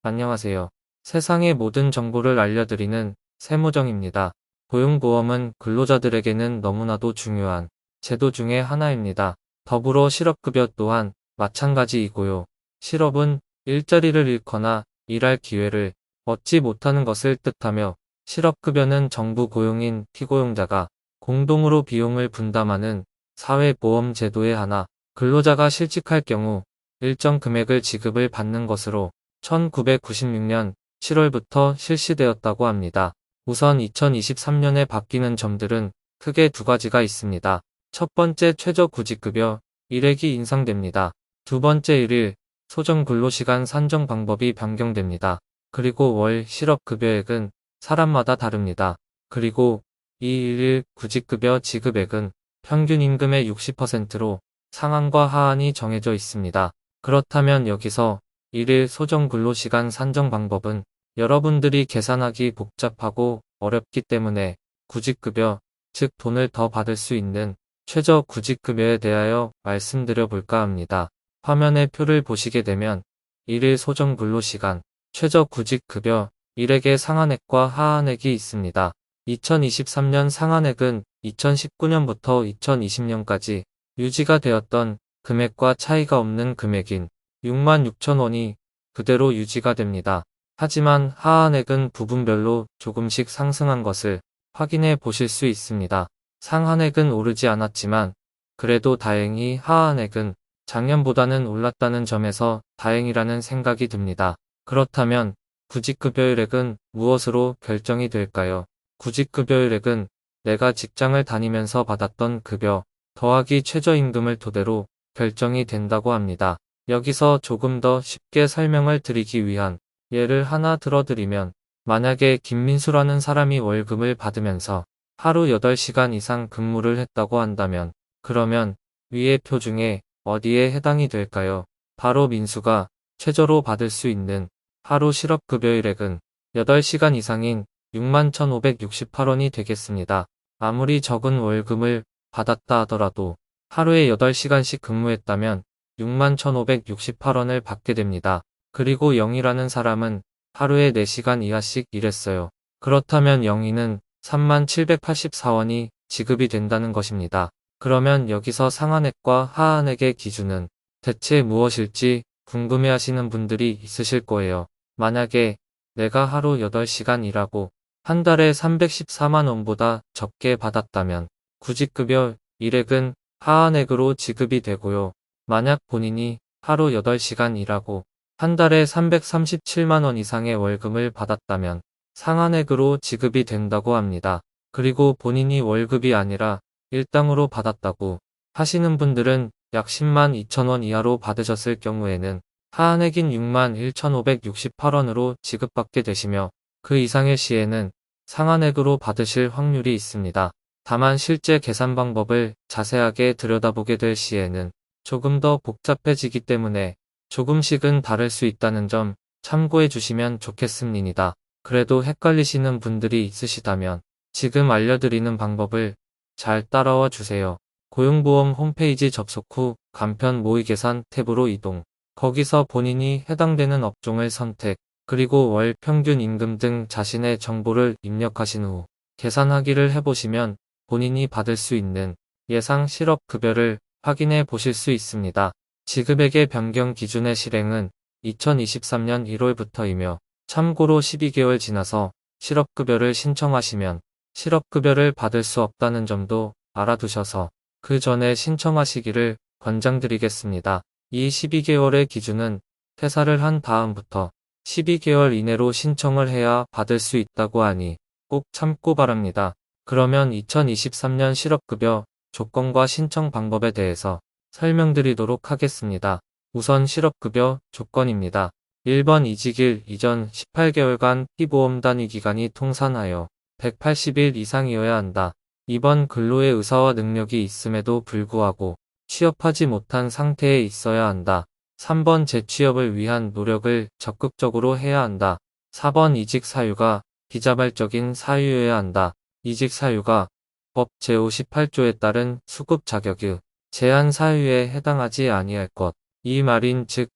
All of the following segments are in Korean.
안녕하세요. 세상의 모든 정보를 알려드리는 세무정입니다. 고용보험은 근로자들에게는 너무나도 중요한 제도 중의 하나입니다. 더불어 실업급여 또한 마찬가지이고요. 실업은 일자리를 잃거나 일할 기회를 얻지 못하는 것을 뜻하며 실업급여는 정부 고용인 피고용자가 공동으로 비용을 분담하는 사회보험 제도의 하나, 근로자가 실직할 경우 일정 금액을 지급을 받는 것으로 1996년 7월부터 실시되었다고 합니다. 우선 2023년에 바뀌는 점들은 크게 두 가지가 있습니다. 첫 번째 최저구직급여 1액이 인상됩니다. 두 번째 1일 소정근로시간 산정 방법이 변경됩니다. 그리고 월 실업급여액은 사람마다 다릅니다. 그리고 이 1일 구직급여 지급액은 평균 임금의 60%로 상한과 하한이 정해져 있습니다. 그렇다면 여기서 1일 소정근로시간 산정 방법은 여러분들이 계산하기 복잡하고 어렵기 때문에 구직급여, 즉 돈을 더 받을 수 있는 최저구직급여에 대하여 말씀드려 볼까 합니다. 화면의 표를 보시게 되면 1일 소정근로시간, 최저구직급여 1액의 상한액과 하한액이 있습니다. 2023년 상한액은 2019년부터 2020년까지 유지가 되었던 금액과 차이가 없는 금액인 66,000원이 그대로 유지가 됩니다. 하지만 하한액은 부분별로 조금씩 상승한 것을 확인해 보실 수 있습니다. 상한액은 오르지 않았지만 그래도 다행히 하한액은 작년보다는 올랐다는 점에서 다행이라는 생각이 듭니다. 그렇다면 구직급여일액은 무엇으로 결정이 될까요? 구직급여일액은 내가 직장을 다니면서 받았던 급여 더하기 최저임금을 토대로 결정이 된다고 합니다. 여기서 조금 더 쉽게 설명을 드리기 위한 예를 하나 들어드리면 만약에 김민수라는 사람이 월급을 받으면서 하루 8시간 이상 근무를 했다고 한다면 그러면 위의 표 중에 어디에 해당이 될까요? 바로 민수가 최저로 받을 수 있는 하루 실업급여일액은 8시간 이상인 61,568원이 되겠습니다. 아무리 적은 월급을 받았다 하더라도 하루에 8시간씩 근무했다면 61,568원을 받게 됩니다. 그리고 0이라는 사람은 하루에 4시간 이하씩 일했어요. 그렇다면 0이는 3784원이 지급이 된다는 것입니다. 그러면 여기서 상한액과 하한액의 기준은 대체 무엇일지 궁금해하시는 분들이 있으실 거예요. 만약에 내가 하루 8시간 일하고 한 달에 314만 원보다 적게 받았다면 구직급여 일액은 하한액으로 지급이 되고요. 만약 본인이 하루 8시간 일하고 한 달에 337만 원 이상의 월급을 받았다면 상한액으로 지급이 된다고 합니다. 그리고 본인이 월급이 아니라 일당으로 받았다고 하시는 분들은 약 10만 2천 원 이하로 받으셨을 경우에는 하한액인 6만 1,568원으로 지급받게 되시며 그 이상의 시에는 상한액으로 받으실 확률이 있습니다. 다만 실제 계산 방법을 자세하게 들여다보게 될 시에는 조금 더 복잡해지기 때문에 조금씩은 다를 수 있다는 점 참고해 주시면 좋겠습니다. 그래도 헷갈리시는 분들이 있으시다면 지금 알려드리는 방법을 잘 따라와 주세요. 고용보험 홈페이지 접속 후 간편 모의계산 탭으로 이동. 거기서 본인이 해당되는 업종을 선택, 그리고 월 평균 임금 등 자신의 정보를 입력하신 후 계산하기를 해보시면 본인이 받을 수 있는 예상 실업급여를 확인해 보실 수 있습니다. 지급액의 변경 기준의 실행은 2023년 1월부터이며 참고로 12개월 지나서 실업급여를 신청하시면 실업급여를 받을 수 없다는 점도 알아두셔서 그 전에 신청하시기를 권장드리겠습니다. 이 12개월의 기준은 퇴사를 한 다음부터 12개월 이내로 신청을 해야 받을 수 있다고 하니 꼭 참고 바랍니다. 그러면 2023년 실업급여 조건과 신청 방법에 대해서 설명드리도록 하겠습니다. 우선 실업급여 조건입니다. 1번 이직일 이전 18개월간 피보험 단위 기간이 통산하여 180일 이상이어야 한다. 2번 근로의 의사와 능력이 있음에도 불구하고 취업하지 못한 상태에 있어야 한다. 3번 재취업을 위한 노력을 적극적으로 해야 한다. 4번 이직 사유가 비자발적인 사유여야 한다. 이직 사유가 법 제58조에 따른 수급 자격의 제한 사유에 해당하지 아니할 것. 이 말인 즉,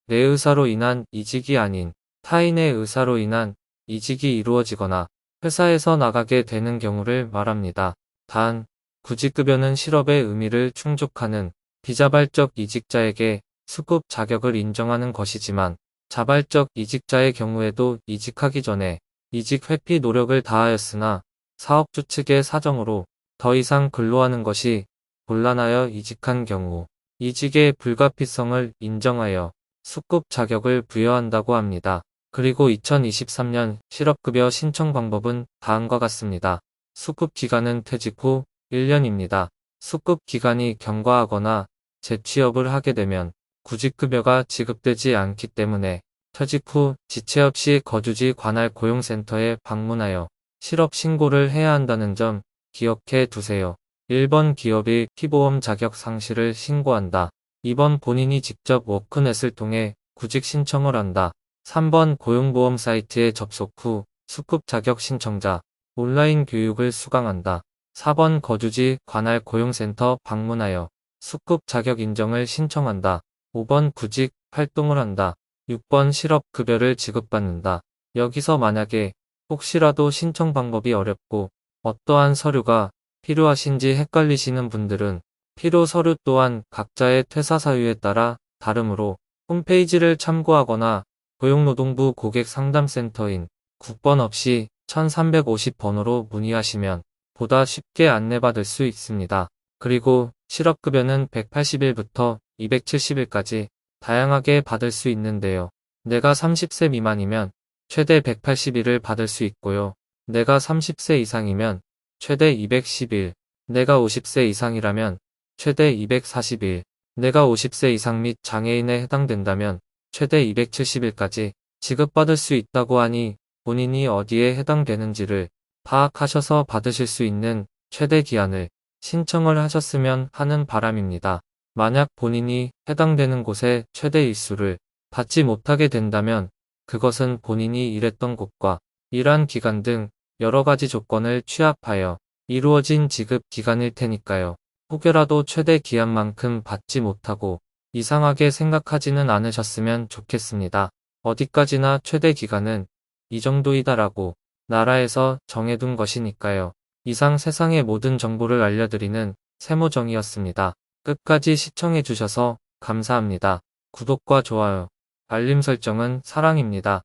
내 의사로 인한 이직이 아닌 타인의 의사로 인한 이직이 이루어지거나 회사에서 나가게 되는 경우를 말합니다. 단, 구직급여는 실업의 의미를 충족하는 비자발적 이직자에게 수급 자격을 인정하는 것이지만 자발적 이직자의 경우에도 이직하기 전에 이직 회피 노력을 다하였으나 사업주 측의 사정으로 더 이상 근로하는 것이 곤란하여 이직한 경우 이직의 불가피성을 인정하여 수급 자격을 부여한다고 합니다. 그리고 2023년 실업급여 신청 방법은 다음과 같습니다. 수급 기간은 퇴직 후 1년입니다. 수급 기간이 경과하거나 재취업을 하게 되면 구직급여가 지급되지 않기 때문에 퇴직 후 지체 없이 거주지 관할 고용센터에 방문하여 실업 신고를 해야 한다는 점 기억해 두세요. 1번 기업이 피보험 자격 상실을 신고한다. 2번 본인이 직접 워크넷을 통해 구직 신청을 한다. 3번 고용보험 사이트에 접속 후 수급 자격 신청자 온라인 교육을 수강한다. 4번 거주지 관할 고용센터 방문하여 수급 자격 인정을 신청한다. 5번 구직 활동을 한다. 6번 실업급여를 지급받는다. 여기서 만약에 혹시라도 신청 방법이 어렵고 어떠한 서류가 필요하신지 헷갈리시는 분들은 필요 서류 또한 각자의 퇴사 사유에 따라 다르므로 홈페이지를 참고하거나 고용노동부 고객상담센터인 국번 없이 1350번호로 문의하시면 보다 쉽게 안내받을 수 있습니다. 그리고 실업급여는 180일부터 270일까지 다양하게 받을 수 있는데요. 내가 30세 미만이면 최대 180일을 받을 수 있고요. 내가 30세 이상이면 최대 210일, 내가 50세 이상이라면 최대 240일, 내가 50세 이상 및 장애인에 해당된다면 최대 270일까지 지급받을 수 있다고 하니 본인이 어디에 해당되는지를 파악하셔서 받으실 수 있는 최대 기한을 신청을 하셨으면 하는 바람입니다. 만약 본인이 해당되는 곳의 최대 일수를 받지 못하게 된다면 그것은 본인이 일했던 곳과 일한 기간 등 여러 가지 조건을 취합하여 이루어진 지급 기간일 테니까요. 혹여라도 최대 기한만큼 받지 못하고 이상하게 생각하지는 않으셨으면 좋겠습니다. 어디까지나 최대 기간은 이 정도이다라고 나라에서 정해둔 것이니까요. 이상 세상의 모든 정보를 알려드리는 세무정이었습니다. 끝까지 시청해주셔서 감사합니다. 구독과 좋아요, 알림 설정은 사랑입니다.